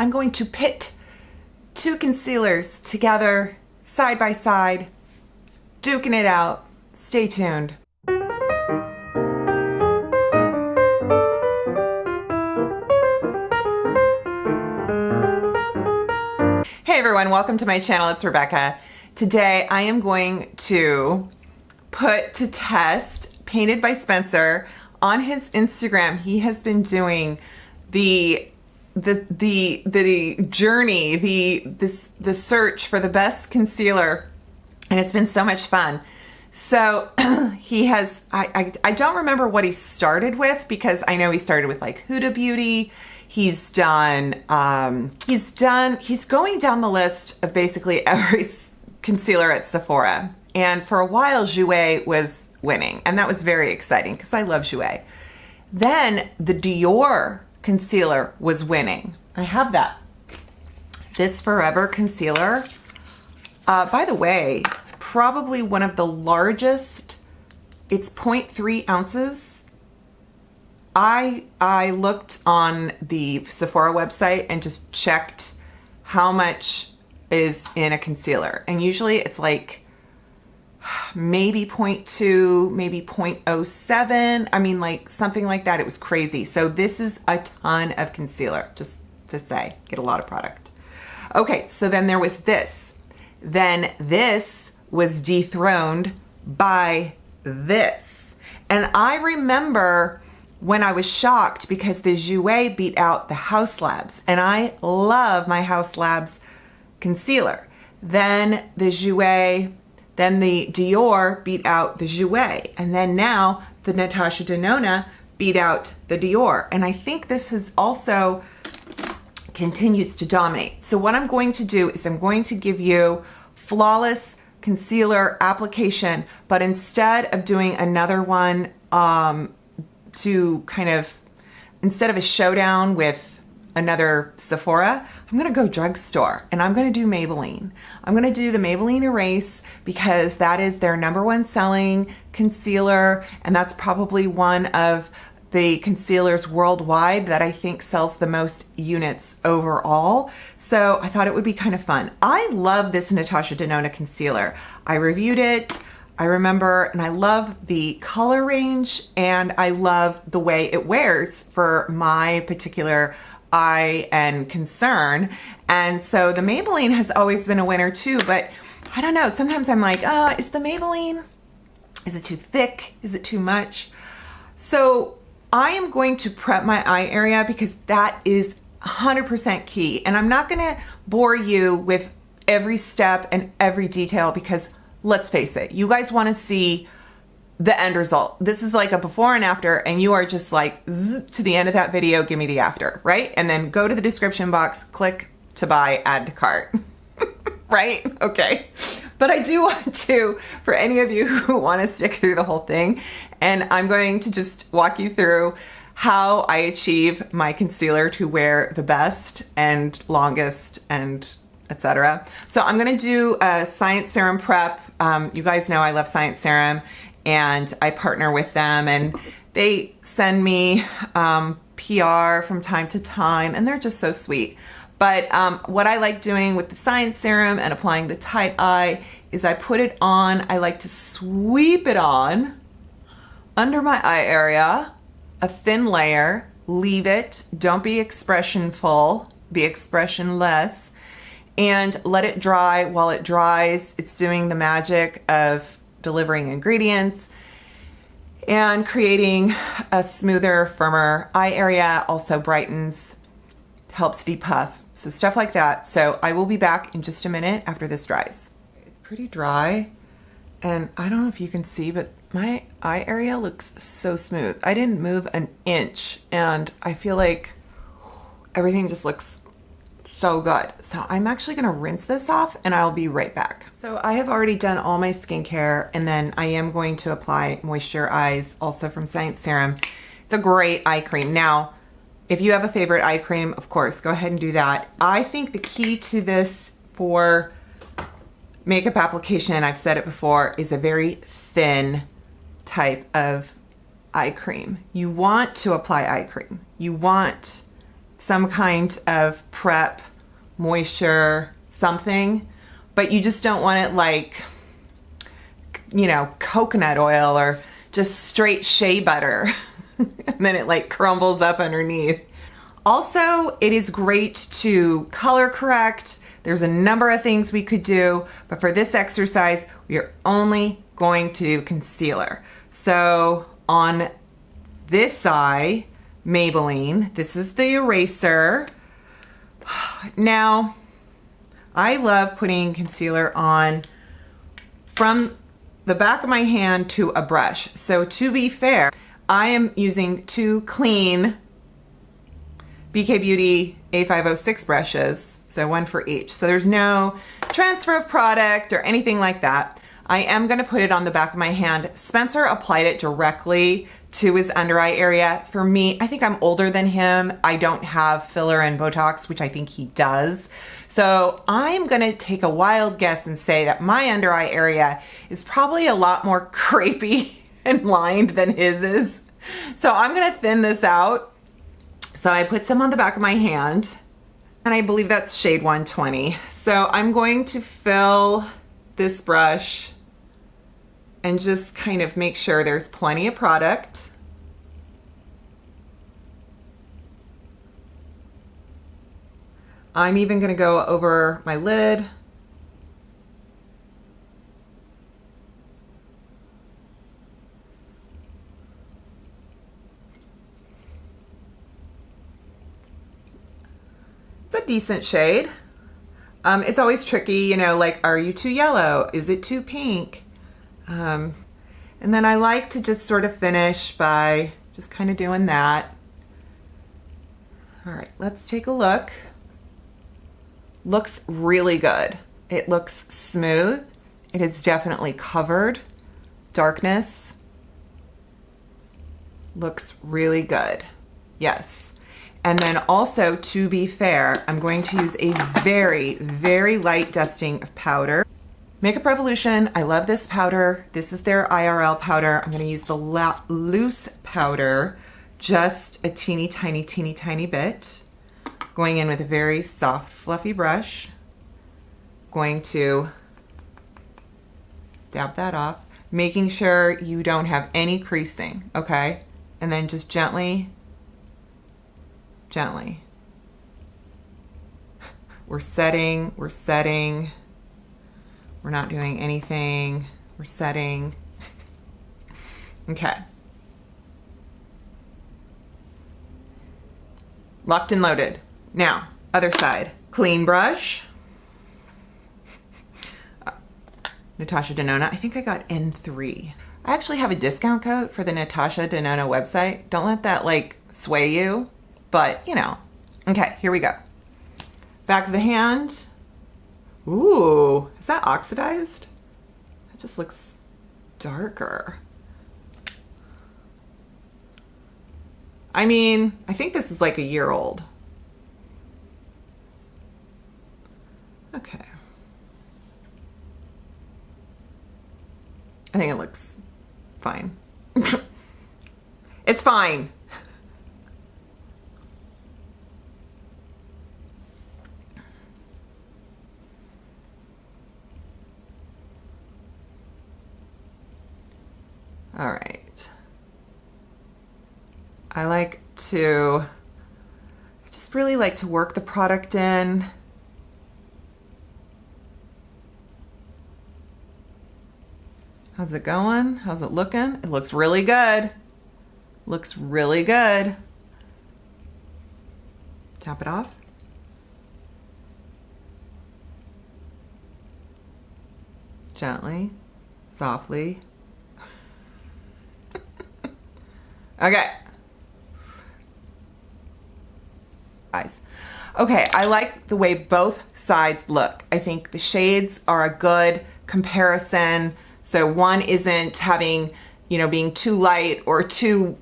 I'm going to pit two concealers together, side by side, duking it out. Stay tuned. Hey everyone, welcome to my channel. It's Rebecca. Today I am going to put to test Painted by Spencer. On his Instagram, he has been doing the journey, the search for the best concealer, and it's been so much fun. So he has, I don't remember what he started with, because I know he started with like Huda Beauty. He's going down the list of basically every concealer at Sephora. And for a while, Jouer was winning, and that was very exciting because I love Jouer. Then the Dior concealer was winning. I have that. This Forever concealer, by the way, probably one of the largest. It's 0.3 ounces. I looked on the Sephora website and just checked how much is in a concealer, and usually it's like maybe 0.2, maybe 0.07. I mean, like something like that. It was crazy. So this is a ton of concealer, just to say, get a lot of product. Okay, so then there was this. Then this was dethroned by this. And I remember when I was shocked because the Jouer beat out the House Labs, and I love my House Labs concealer. Then the Jouer, then the Dior beat out the Jouer, and then now the Natasha Denona beat out the Dior. And I think this has also continues to dominate. So what I'm going to do is I'm going to give you flawless concealer application, but instead of doing another one to kind of, instead of a showdown with another Sephora, I'm gonna go Drugstore, and I'm gonna do Maybelline. I'm gonna do the Maybelline Erase because that is their #1 selling concealer, and that's probably one of the concealers worldwide that I think sells the most units overall. So I thought it would be kind of fun. I love this Natasha Denona concealer. I reviewed it, I remember, and I love the color range, and I love the way it wears for my particular eye and concern. And so the Maybelline has always been a winner too, but I don't know, sometimes I'm like, is the Maybelline, is it too thick? Is it too much? So I am going to prep my eye area because that is 100% key. And I'm not gonna bore you with every step and every detail because let's face it, you guys wanna see the end result. This is like a before and after, and you are just like to the end of that video, give me the after, right? And then go to the description box, click to buy, add to cart, right? Okay. But I do want to, for any of you who want to stick through the whole thing, and I'm going to just walk you through how I achieve my concealer to wear the best and longest and etc. So I'm going to do a Science Serum prep. You guys know I love Science Serum, and I partner with them, and they send me PR from time to time, and they're just so sweet. But what I like doing with the Science Serum and applying the tight eye is I put it on, I like to sweep it on under my eye area, a thin layer, leave it, don't be expressionful, be expressionless, and let it dry. While it dries, it's doing the magic of delivering ingredients and creating a smoother, firmer eye area, also brightens, helps depuff, so stuff like that. So I will be back in just a minute after this dries. It's pretty dry, and I don't know if you can see, but my eye area looks so smooth. I didn't move an inch, and I feel like everything just looks so good. So I'm actually gonna rinse this off and I'll be right back. So I have already done all my skincare, and then I am going to apply Moisture Eyes, also from Science Serum. It's a great eye cream. Now, if you have a favorite eye cream, of course, go ahead and do that. I think the key to this for makeup application, and I've said it before, is a very thin type of eye cream. You want to apply eye cream. You want some kind of prep, moisture, something, but you just don't want it like, you know, coconut oil or just straight shea butter. And then it like crumbles up underneath. Also, it is great to color correct. There's a number of things we could do, but for this exercise, we are only going to do concealer. So on this eye, Maybelline, this is the eraser. Now, I love putting concealer on from the back of my hand to a brush. So to be fair, I am using 2 clean BK Beauty A506 brushes, so 1 for each. So there's no transfer of product or anything like that. I am gonna put it on the back of my hand. Spencer applied it directly to his under eye area. For me, I think I'm older than him. I don't have filler and Botox, which I think he does. So I'm gonna take a wild guess and say that my under eye area is probably a lot more crepey and lined than his is. So I'm gonna thin this out. So I put some on the back of my hand, and I believe that's shade 120. So I'm going to fill this brush and just kind of make sure there's plenty of product. I'm even gonna go over my lid. It's a decent shade. It's always tricky, you know, like, are you too yellow? Is it too pink? And then I like to just sort of finish by just kind of doing that. All right, let's take a look. Looks really good. It looks smooth. It is definitely covered. Darkness. Looks really good. Yes. And then also, to be fair, I'm going to use a very, very light dusting of powder. Makeup Revolution, I love this powder. This is their IRL powder. I'm gonna use the loose powder, just a teeny tiny bit. Going in with a very soft, fluffy brush. Going to dab that off, making sure you don't have any creasing, okay? And then just gently. We're setting. We're not doing anything. We're setting. Okay. Locked and loaded. Now, other side. Clean brush. Natasha Denona. I think I got N3. I actually have a discount code for the Natasha Denona website. Don't let that like sway you, but you know. Okay, here we go. Back of the hand. Ooh, is that oxidized? That just looks darker. I mean, I think this is like a year old. Okay. I think it looks fine. It's fine. All right. I just really like to work the product in. How's it going? How's it looking? It looks really good. Looks really good. Tap it off. Gently, softly. Okay. Eyes. Okay, I like the way both sides look. I think the shades are a good comparison. So one isn't having, you know, being too light or too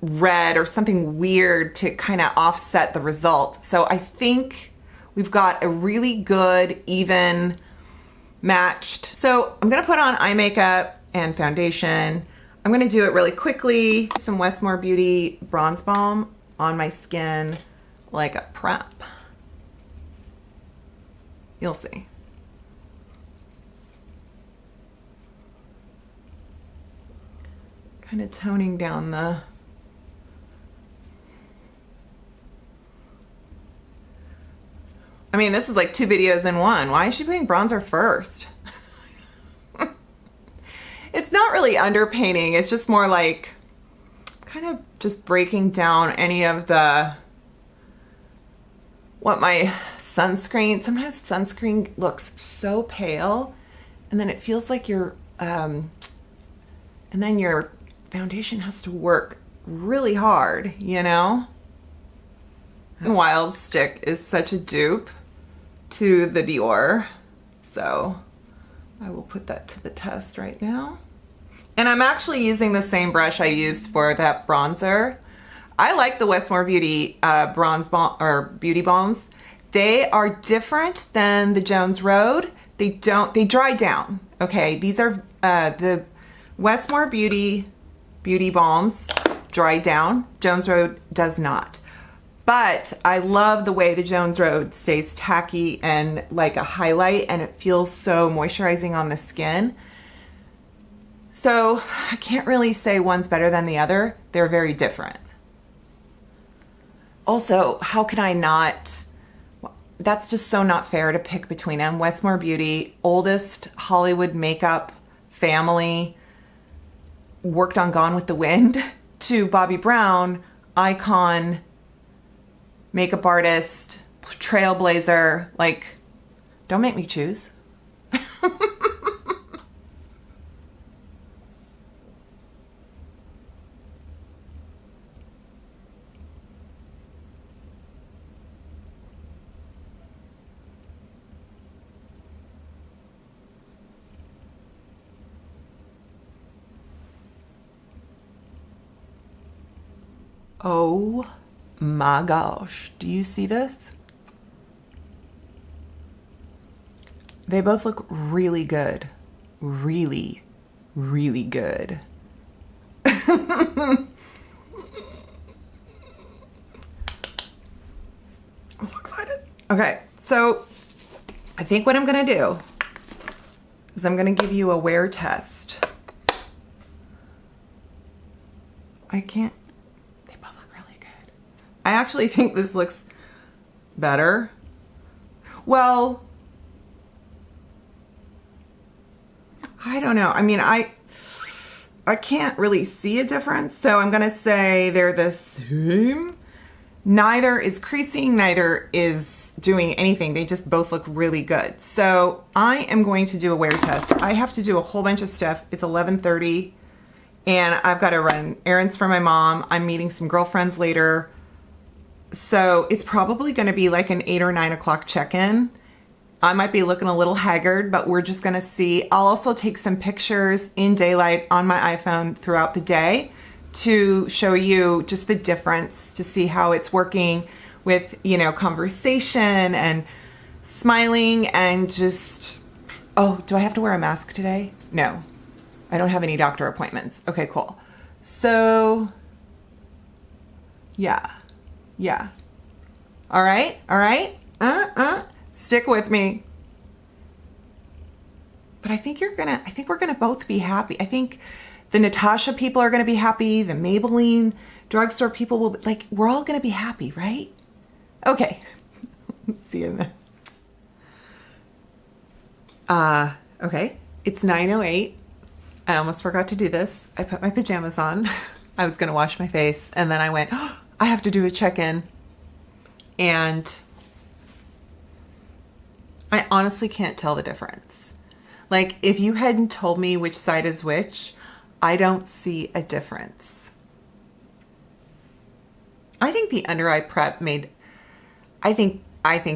red or something weird to kind of offset the result. So I think we've got a really good, even matched. So I'm gonna put on eye makeup and foundation. I'm gonna do it really quickly. Some Westmore Beauty Bronze Balm on my skin like a prep. You'll see. Kind of toning down the I mean, this is like 2 videos in one. Why is she putting bronzer first? It's not really underpainting. It's just more like kind of just breaking down any of the what my sunscreen. Sometimes sunscreen looks so pale, and then it feels like your and then your foundation has to work really hard, you know? And Wild Stick is such a dupe to the Dior, so I will put that to the test right now. And I'm actually using the same brush I used for that bronzer. I like the Westmore Beauty bronze balm or beauty balms. They are different than the Jones Road. They dry down. Okay, these are the Westmore Beauty balms dry down. Jones Road does not. But I love the way the Jones Road stays tacky and like a highlight, and it feels so moisturizing on the skin. So I can't really say one's better than the other. They're very different. Also, how can I not? That's just so not fair to pick between them. Westmore Beauty, oldest Hollywood makeup family, worked on Gone with the Wind, to Bobbi Brown, icon, makeup artist, trailblazer. Like, don't make me choose. Oh my gosh, do you see this? They both look really good. Really, really good. I'm so excited. Okay, so I think what I'm gonna do is I'm gonna give you a wear test. They both look really good. I actually think this looks better. Well, I don't know. I mean, I can't really see a difference, so I'm gonna say they're the same. Neither is creasing, neither is doing anything. They just both look really good. So I am going to do a wear test. I have to do a whole bunch of stuff. It's 11:30 and I've got to run errands for my mom. I'm meeting some girlfriends later. So it's probably going to be like an 8 or 9 o'clock check-in. I might be looking a little haggard, but we're just going to see. I'll also take some pictures in daylight on my iPhone throughout the day to show you just the difference, to see how it's working with, you know, conversation and smiling and just, oh, do I have to wear a mask today? No, I don't have any doctor appointments. Okay, cool. So yeah. All right. Stick with me. But I think we're gonna both be happy. I think the Natasha people are gonna be happy. The Maybelline Drugstore people will be, like, we're all gonna be happy, right? Okay. See you in there. Okay. It's 9:08. I almost forgot to do this. I put my pajamas on. I was gonna wash my face, and then I went, oh, I have to do a check-in. And I honestly can't tell the difference. Like, if you hadn't told me which side is which, I don't see a difference. I think the under eye prep I think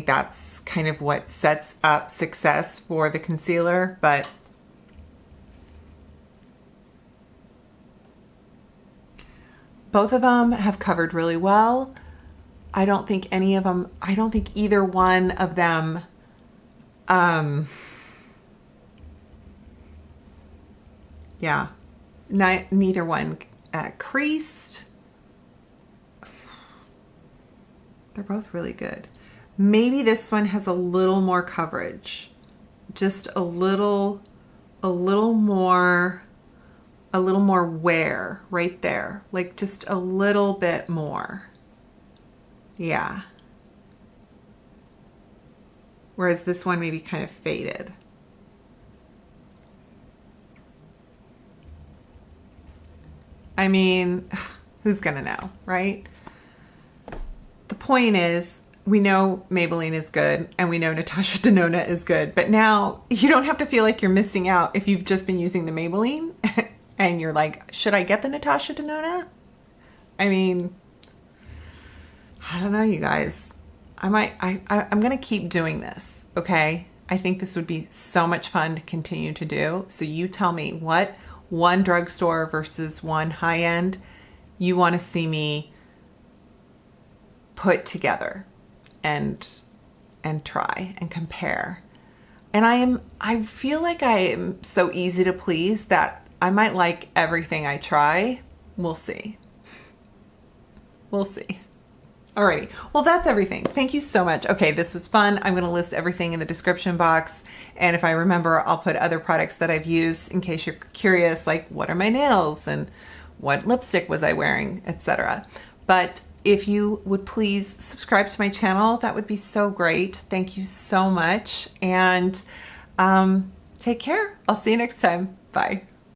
that's kind of what sets up success for the concealer, but both of them have covered really well. I don't think either one of them yeah, neither one creased. They're both really good. Maybe this one has a little more coverage. Just a little more wear right there. Like just a little bit more. Yeah. Whereas this one maybe kind of faded. I mean, who's gonna know, right? The point is, we know Maybelline is good and we know Natasha Denona is good, but now you don't have to feel like you're missing out if you've just been using the Maybelline and you're like, should I get the Natasha Denona? I mean, I don't know, you guys. I'm gonna keep doing this, okay? I think this would be so much fun to continue to do. So you tell me what one drugstore versus one high-end you want to see me put together and try and compare. And I feel like I am so easy to please that I might like everything I try. We'll see. We'll see. Alrighty, well that's everything. Thank you so much. Okay, this was fun. I'm going to list everything in the description box, and if I remember, I'll put other products that I've used in case you're curious, like what are my nails and what lipstick was I wearing, etc. But if you would please subscribe to my channel, that would be so great. Thank you so much, and take care. I'll see you next time. Bye.